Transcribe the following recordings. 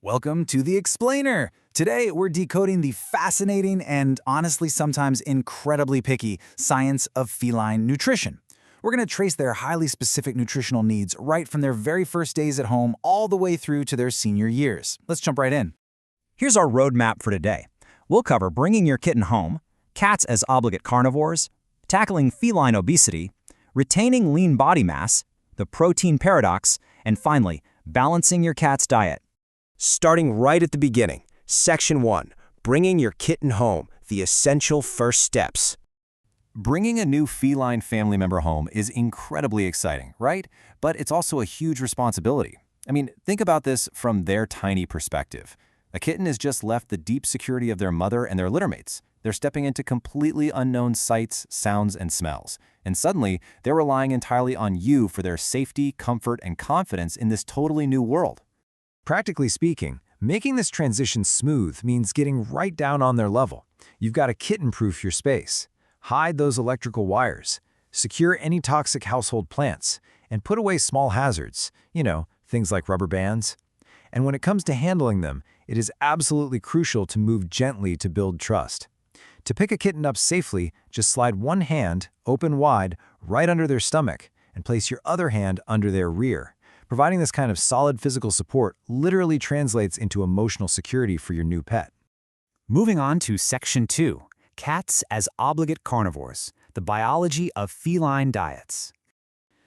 Welcome to The Explainer. Today, we're decoding the fascinating and honestly sometimes incredibly picky science of feline nutrition. We're going to trace their highly specific nutritional needs right from their very first days at home all the way through to their senior years. Let's jump right in. Here's our roadmap for today. We'll cover bringing your kitten home, cats as obligate carnivores, tackling feline obesity, retaining lean body mass, the protein paradox, and finally, balancing your cat's diet. Starting right at the beginning, Section 1, Bringing Your Kitten Home, the essential first steps. Bringing a new feline family member home is incredibly exciting, right? But it's also a huge responsibility. I mean, think about this from their tiny perspective. A kitten has just left the deep security of their mother and their littermates. They're stepping into completely unknown sights, sounds, and smells. And suddenly, they're relying entirely on you for their safety, comfort, and confidence in this totally new world. Practically speaking, making this transition smooth means getting right down on their level. You've got to kitten-proof your space, hide those electrical wires, secure any toxic household plants, and put away small hazards, things like rubber bands. And when it comes to handling them, it is absolutely crucial to move gently to build trust. To pick a kitten up safely, just slide one hand, open wide, right under their stomach, and place your other hand under their rear. Providing this kind of solid physical support literally translates into emotional security for your new pet. Moving on to Section 2, Cats as obligate carnivores, the biology of feline diets.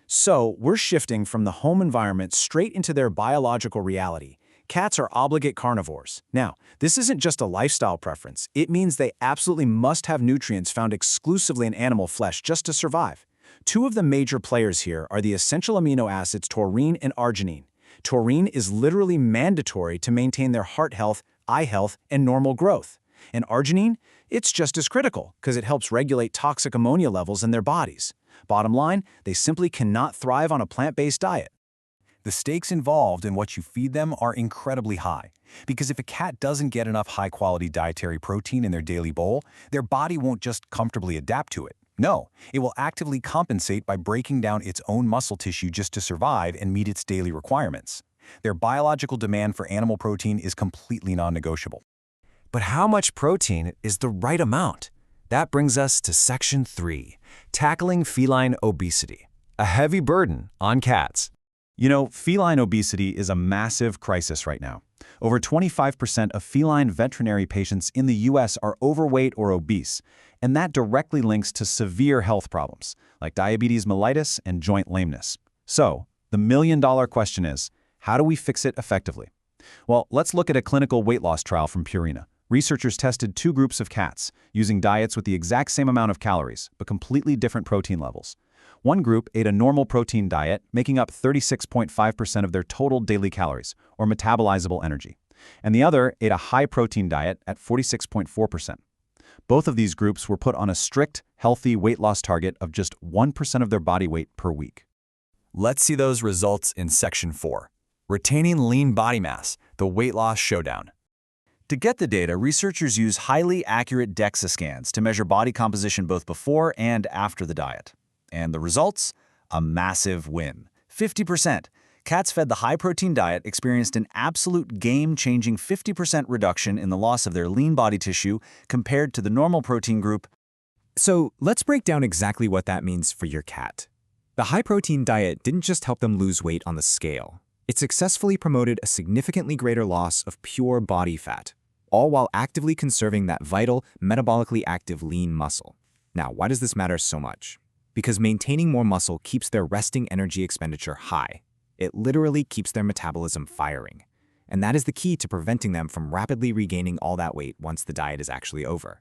So, we're shifting from the home environment straight into their biological reality. Cats are obligate carnivores. Now, this isn't just a lifestyle preference. It means they absolutely must have nutrients found exclusively in animal flesh just to survive. Two of the major players here are the essential amino acids taurine and arginine. Taurine is literally mandatory to maintain their heart health, eye health, and normal growth. And arginine? It's just as critical because it helps regulate toxic ammonia levels in their bodies. Bottom line, they simply cannot thrive on a plant-based diet. The stakes involved in what you feed them are incredibly high, because if a cat doesn't get enough high-quality dietary protein in their daily bowl, their body won't just comfortably adapt to it. No, it will actively compensate by breaking down its own muscle tissue just to survive and meet its daily requirements. Their biological demand for animal protein is completely non-negotiable. But how much protein is the right amount? That brings us to Section 3, Tackling Feline Obesity, a heavy burden on cats. Feline obesity is a massive crisis right now. Over 25% of feline veterinary patients in the U.S. are overweight or obese, and that directly links to severe health problems like diabetes mellitus and joint lameness. So, the million-dollar question is, how do we fix it effectively? Well, let's look at a clinical weight loss trial from Purina. Researchers tested two groups of cats using diets with the exact same amount of calories, but completely different protein levels. One group ate a normal protein diet, making up 36.5% of their total daily calories, or metabolizable energy, and the other ate a high-protein diet at 46.4%. Both of these groups were put on a strict, healthy weight loss target of just 1% of their body weight per week. Let's see those results in Section 4, Retaining Lean Body Mass, the Weight Loss Showdown. To get the data, researchers use highly accurate DEXA scans to measure body composition both before and after the diet. And the results? A massive win. 50%. Cats fed the high-protein diet experienced an absolute game-changing 50% reduction in the loss of their lean body tissue compared to the normal protein group. So let's break down exactly what that means for your cat. The high-protein diet didn't just help them lose weight on the scale. It successfully promoted a significantly greater loss of pure body fat, all while actively conserving that vital, metabolically active lean muscle. Now, why does this matter so much? Because maintaining more muscle keeps their resting energy expenditure high. It literally keeps their metabolism firing. And that is the key to preventing them from rapidly regaining all that weight once the diet is actually over.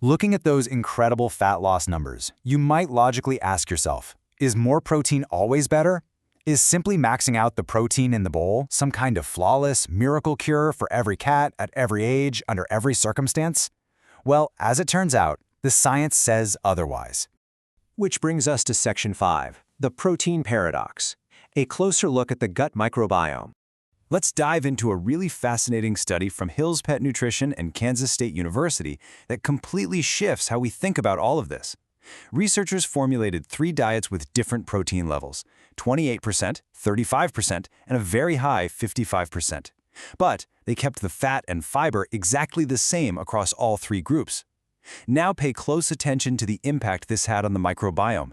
Looking at those incredible fat loss numbers, you might logically ask yourself, is more protein always better? Is simply maxing out the protein in the bowl some kind of flawless miracle cure for every cat at every age under every circumstance? Well, as it turns out, the science says otherwise. Which brings us to Section 5, the protein paradox, a closer look at the gut microbiome. Let's dive into a really fascinating study from Hill's Pet Nutrition and Kansas State University that completely shifts how we think about all of this. Researchers formulated 3 diets with different protein levels, 28%, 35%, and a very high 55%. But they kept the fat and fiber exactly the same across all three groups. Now pay close attention to the impact this had on the microbiome.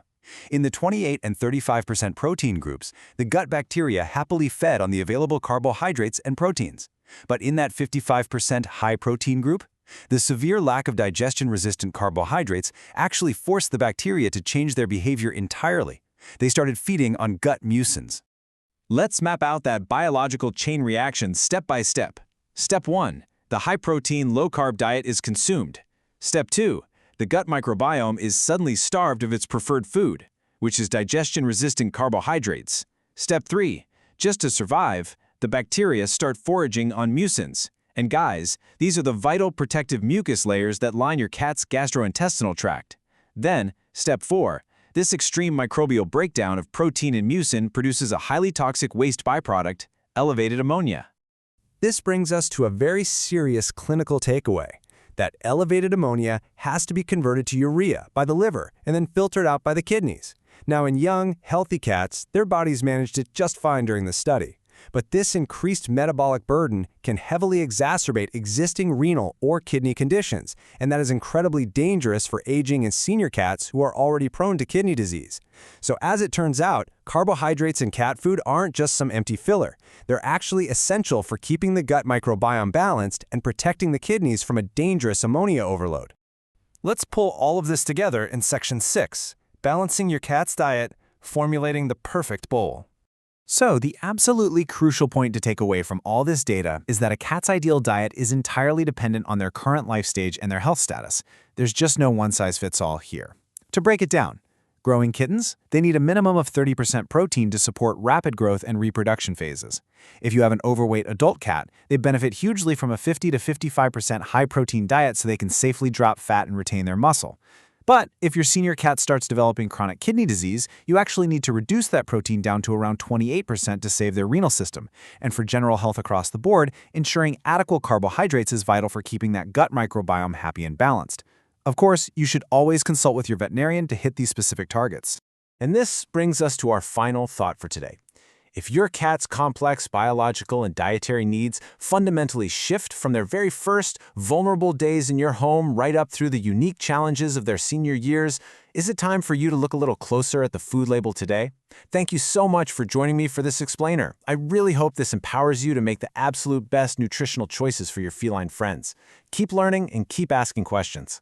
In the 28 and 35% protein groups, the gut bacteria happily fed on the available carbohydrates and proteins. But in that 55% high-protein group, the severe lack of digestion-resistant carbohydrates actually forced the bacteria to change their behavior entirely. They started feeding on gut mucins. Let's map out that biological chain reaction step by step. Step 1. The high-protein, low-carb diet is consumed. Step 2. The gut microbiome is suddenly starved of its preferred food, which is digestion-resistant carbohydrates. Step 3. Just to survive, the bacteria start foraging on mucins. And guys, these are the vital protective mucus layers that line your cat's gastrointestinal tract. Then, Step 4. This extreme microbial breakdown of protein and mucin produces a highly toxic waste byproduct, elevated ammonia. This brings us to a very serious clinical takeaway, that elevated ammonia has to be converted to urea by the liver and then filtered out by the kidneys. Now, in young, healthy cats, their bodies managed it just fine during the study. But this increased metabolic burden can heavily exacerbate existing renal or kidney conditions, and that is incredibly dangerous for aging and senior cats who are already prone to kidney disease. So as it turns out, carbohydrates in cat food aren't just some empty filler. They're actually essential for keeping the gut microbiome balanced and protecting the kidneys from a dangerous ammonia overload. Let's pull all of this together in Section 6, Balancing Your Cat's Diet, Formulating the Perfect Bowl. So, the absolutely crucial point to take away from all this data is that a cat's ideal diet is entirely dependent on their current life stage and their health status. There's just no one-size-fits-all here. To break it down, growing kittens, they need a minimum of 30% protein to support rapid growth and reproduction phases. If you have an overweight adult cat, they benefit hugely from a 50 to 55% high-protein diet so they can safely drop fat and retain their muscle. But if your senior cat starts developing chronic kidney disease, you actually need to reduce that protein down to around 28% to save their renal system. And for general health across the board, ensuring adequate carbohydrates is vital for keeping that gut microbiome happy and balanced. Of course, you should always consult with your veterinarian to hit these specific targets. And this brings us to our final thought for today. If your cat's complex biological and dietary needs fundamentally shift from their very first vulnerable days in your home right up through the unique challenges of their senior years, is it time for you to look a little closer at the food label today? Thank you so much for joining me for this explainer. I really hope this empowers you to make the absolute best nutritional choices for your feline friends. Keep learning and keep asking questions.